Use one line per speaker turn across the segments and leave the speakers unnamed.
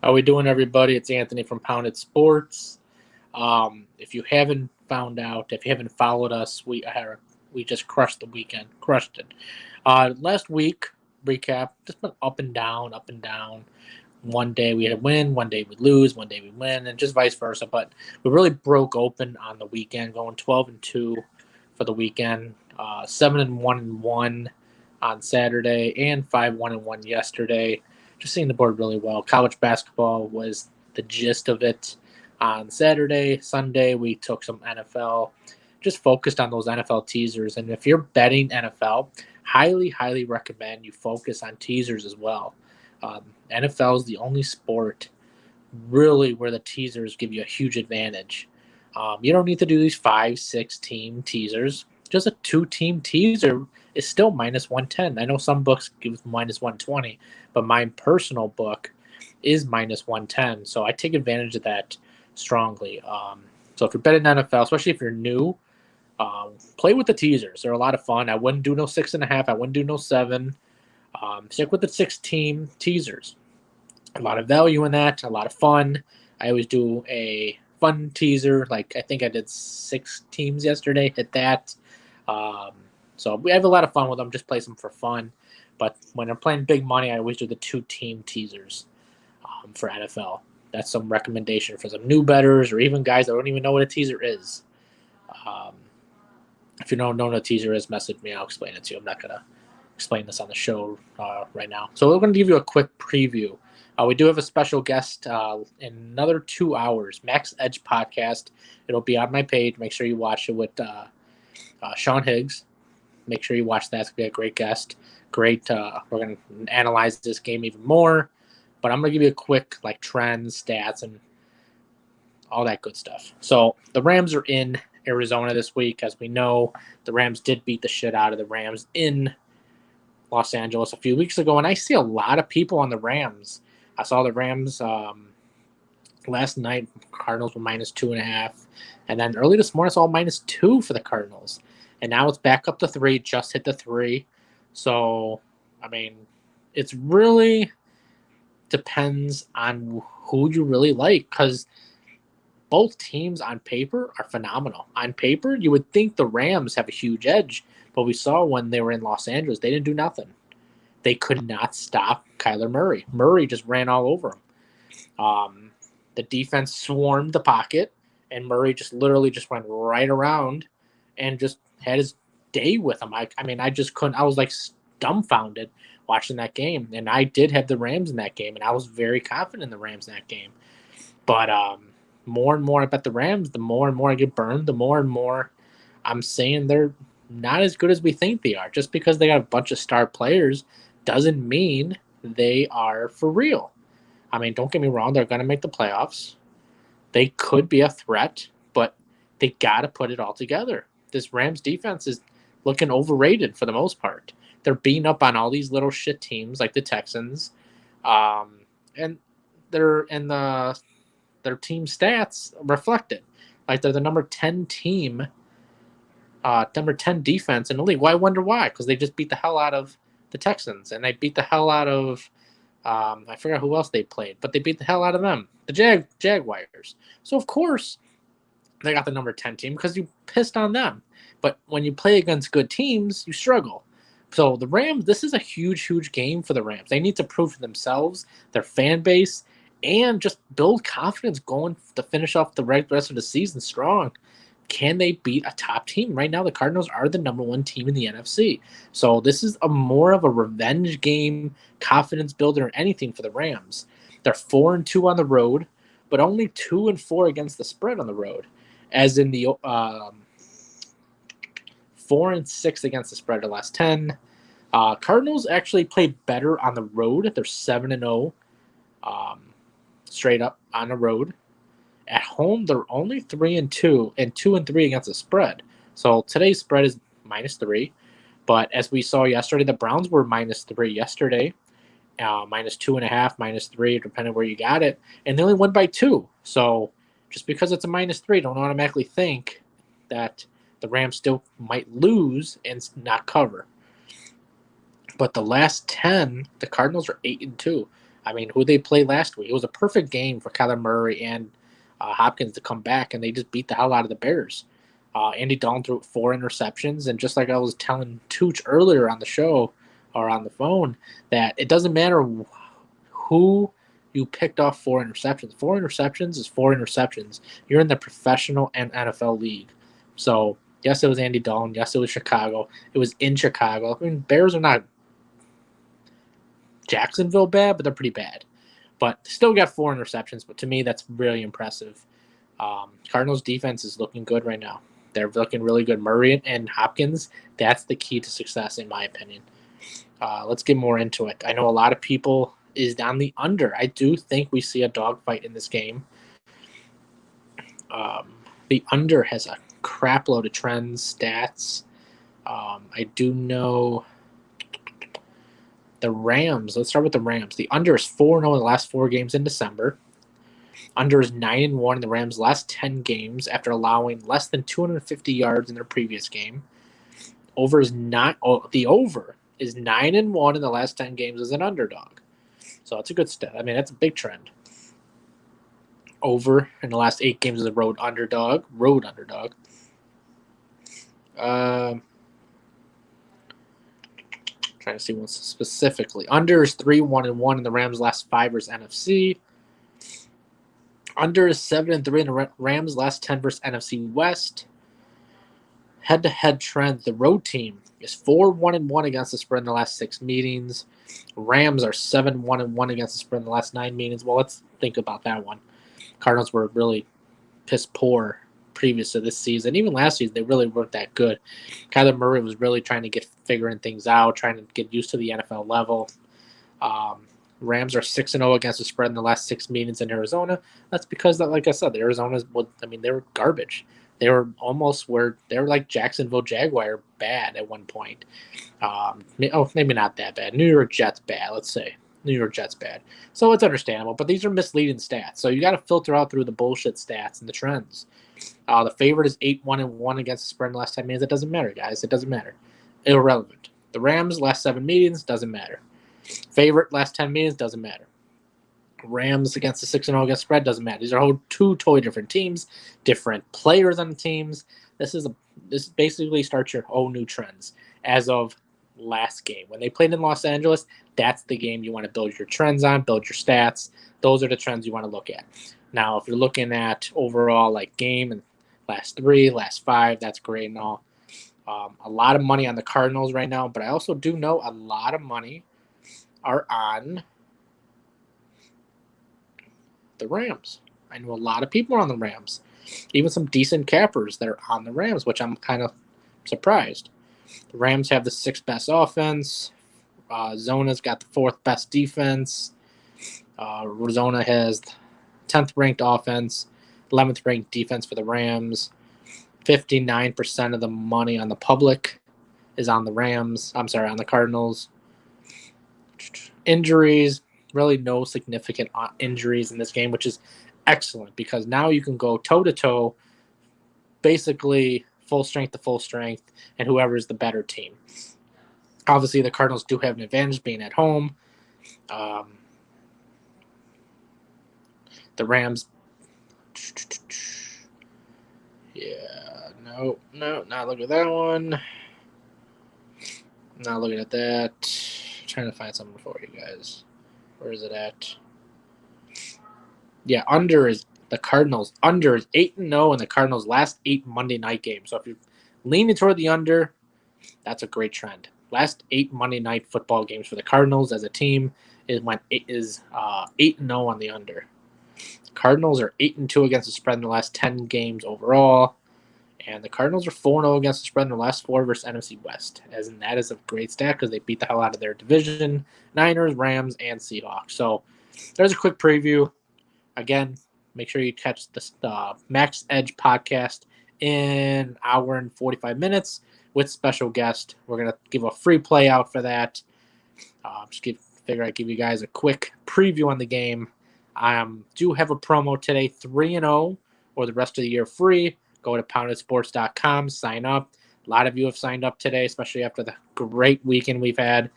How we doing, everybody? It's Anthony from Pounded Sports. If you haven't found out, if you haven't followed us, we just crushed the weekend, crushed it. Last week recap, just been up and down, up and down. One day we had a win, one day we lose, one day we win, and just vice versa. But we really broke open on the weekend, going 12-2 for the weekend, 7-1 on Saturday, and 5-1 yesterday. Just seeing the board really well. College basketball was the gist of it on Saturday. Sunday, we took some NFL, just focused on those NFL teasers. And if you're betting NFL, highly recommend you focus on teasers as well. NFL is the only sport really where the teasers give you a huge advantage. You don't need to do these 5-6 team teasers. Just a 2-team teaser is still minus 110. I know some books give minus 120, but my personal book is minus 110. So I take advantage of that strongly. So if you're betting NFL, especially if you're new, play with the teasers. They're a lot of fun. I wouldn't do no 6.5. I wouldn't do no 7. Stick with the 6-team teasers. A lot of value in that. A lot of fun. I always do a fun teaser. Like I think I did 6 teams yesterday. Hit that. So we have a lot of fun with them. Just play them for fun. But when I'm playing big money, I always do the 2-team teasers for NFL. That's some recommendation for some new bettors or even guys that don't even know what a teaser is. If you don't know what a teaser is, message me. I'll explain it to you. I'm not going to explain this on the show right now. So we're going to give you a quick preview. We do have a special guest in another 2 hours, Max Edge podcast. It'll be on my page. Make sure you watch it with Sean Higgs. Make sure you watch that. It's going to be a great guest. Great. We're going to analyze this game even more. But I'm going to give you a quick trends, stats, and all that good stuff. So the Rams are in Arizona this week. As we know, the Rams did beat the shit out of the Rams in Los Angeles a few weeks ago. And I see a lot of people on the Rams. I saw the Rams last night. Cardinals were minus 2.5. And then early this morning, it's all minus 2 for the Cardinals. And now it's back up to 3, just hit the 3. So, I mean, it's really depends on who you really like, because both teams on paper are phenomenal. On paper, you would think the Rams have a huge edge, but we saw when they were in Los Angeles, they didn't do nothing. They could not stop Kyler Murray. Murray just ran all over him. The defense swarmed the pocket, and Murray just literally just went right around and just had his day with him. I mean, I just couldn't. I was like dumbfounded watching that game, and I did have the Rams in that game, and I was very confident in the Rams in that game. But more and more I bet the Rams, the more and more I get burned, the more and more I'm saying they're not as good as we think they are. Just because they got a bunch of star players doesn't mean they are for real. I mean, don't get me wrong, they're going to make the playoffs. They could be a threat, but they got to put it all together. This Rams defense is looking overrated for the most part. They're beating up on all these little shit teams like the Texans. And they're in their team stats reflected. Like they're the number 10 team, number 10 defense in the league. Well, I wonder why, because they just beat the hell out of the Texans, and they beat the hell out of I forgot who else they played, but they beat the hell out of them, the Jaguars. So of course they got the number 10 team because you pissed on them. But when you play against good teams, you struggle. So the Rams, this is a huge game for the Rams. They need to prove to themselves, their fan base, and just build confidence going to finish off the rest of the season strong. Can they beat a top team? Right now, the Cardinals are the number 1 team in the NFC. So this is more of a revenge game, confidence builder, or anything for the Rams. They're 4-2 on the road, but only 2-4 against the spread on the road, as in the 4-6 against the spread the last 10. Cardinals actually play better on the road. They're 7-0 straight up on the road. At home, they're only 3-2 and 2-3 against the spread. So today's spread is -3. But as we saw yesterday, the Browns were -3 yesterday, -2.5, -3, depending where you got it, and they only won by 2. So just because it's a -3, don't automatically think that the Rams still might lose and not cover. But the last 10, the Cardinals are 8-2. I mean, who they played last week? It was a perfect game for Kyler Murray and Hopkins to come back, and they just beat the hell out of the Bears. Andy Dalton threw 4 interceptions, and just like I was telling Tooch earlier on the show or on the phone, that it doesn't matter who you picked off 4 interceptions. 4 interceptions is 4 interceptions. You're in the professional and NFL league. So, yes, it was Andy Dalton. Yes, it was Chicago. It was in Chicago. I mean, Bears are not Jacksonville bad, but they're pretty bad. But still got 4 interceptions. But to me, that's really impressive. Cardinals defense is looking good right now. They're looking really good. Murray and Hopkins, that's the key to success, in my opinion. Let's get more into it. I know a lot of people is on the under. I do think we see a dogfight in this game. The under has a crap load of trends, stats. I do know the Rams. Let's start with the Rams. The under is 4-0 in the last 4 games in December. Under is 9-1 in the Rams' last 10 games after allowing less than 250 yards in their previous game. Over is not. The over is 9-1 in the last 10 games as an underdog. So that's a good stat. I mean, that's a big trend. Over in the last 8 games as a road underdog. Trying to see one specifically. Under is 3-1-1 in the Rams' last 5 versus NFC. Under is 7-3 in the Rams' last 10 versus NFC West. Head-to-head trend, the road team is 4-1-1 against the spread in the last 6 meetings. Rams are 7-1-1 against the spread in the last 9 meetings. Well, let's think about that one. Cardinals were really piss poor previous to this season. Even last season, they really weren't that good. Kyler Murray was really trying to figuring things out, trying to get used to the NFL level. Rams are 6-0 against the spread in the last 6 meetings in Arizona. That's because, like I said, they were garbage. They were like Jacksonville Jaguar bad at one point. Maybe not that bad. New York Jets bad, let's say. New York Jets bad. So it's understandable, but these are misleading stats. So you got to filter out through the bullshit stats and the trends. The favorite is 8-1-1 against the spread in the last 10 meetings. It doesn't matter, guys. It doesn't matter. Irrelevant. The Rams, last 7 meetings, doesn't matter. Favorite, last 10 meetings, doesn't matter. Rams against the 6-0 against spread, doesn't matter. These are 2 totally different teams, different players on the teams. This basically starts your whole new trends as of last game. When they played in Los Angeles, that's the game you want to build your trends on, build your stats. Those are the trends you want to look at. Now, if you're looking at overall like game and last 3, last 5, that's great and all. A lot of money on the Cardinals right now, but I also do know a lot of money are on the Rams. I know a lot of people are on the Rams. Even some decent cappers that are on the Rams, which I'm kind of surprised. The Rams have the 6th best offense. Zona's got the 4th best defense. Arizona has 10th ranked offense, 11th ranked defense for the Rams. 59% of the money on the public is on the Rams. I'm sorry, on the Cardinals. Injuries, really no significant injuries in this game, which is excellent because now you can go toe-to-toe, basically full strength to full strength, and whoever is the better team. Obviously, the Cardinals do have an advantage being at home. The Rams, not looking at that one. Not looking at that. Trying to find something for you guys. Where is it at? Yeah, the Cardinals. Under is 8-0 in the Cardinals' last 8 Monday night games. So if you're leaning toward the under, that's a great trend. Last 8 Monday night football games for the Cardinals as a team is 8-0 on the under. Cardinals are 8-2 against the spread in the last 10 games overall. And the Cardinals are 4-0 against the spread in the last 4 versus NFC West. As in, that is a great stat because they beat the hell out of their division. Niners, Rams, and Seahawks. So there's a quick preview. Again, make sure you catch the Max Edge podcast in an hour and 45 minutes with special guest. We're going to give a free play out for that. Figure I'd give you guys a quick preview on the game. Do have a promo today, 3-0 or the rest of the year free. Go to poundedsports.com, sign up. A lot of you have signed up today, especially after the great weekend we've had.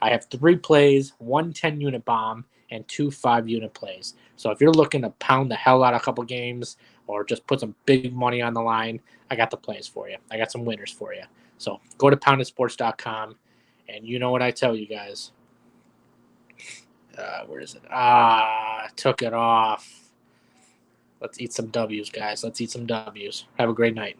I have 3 plays, 1 10-unit bomb, and 2 5-unit plays. So if you're looking to pound the hell out of a couple games or just put some big money on the line, I got the plays for you. I got some winners for you. So go to poundedsports.com, and you know what I tell you guys. Where is it? Took it off. Let's eat some W's, guys. Let's eat some W's. Have a great night.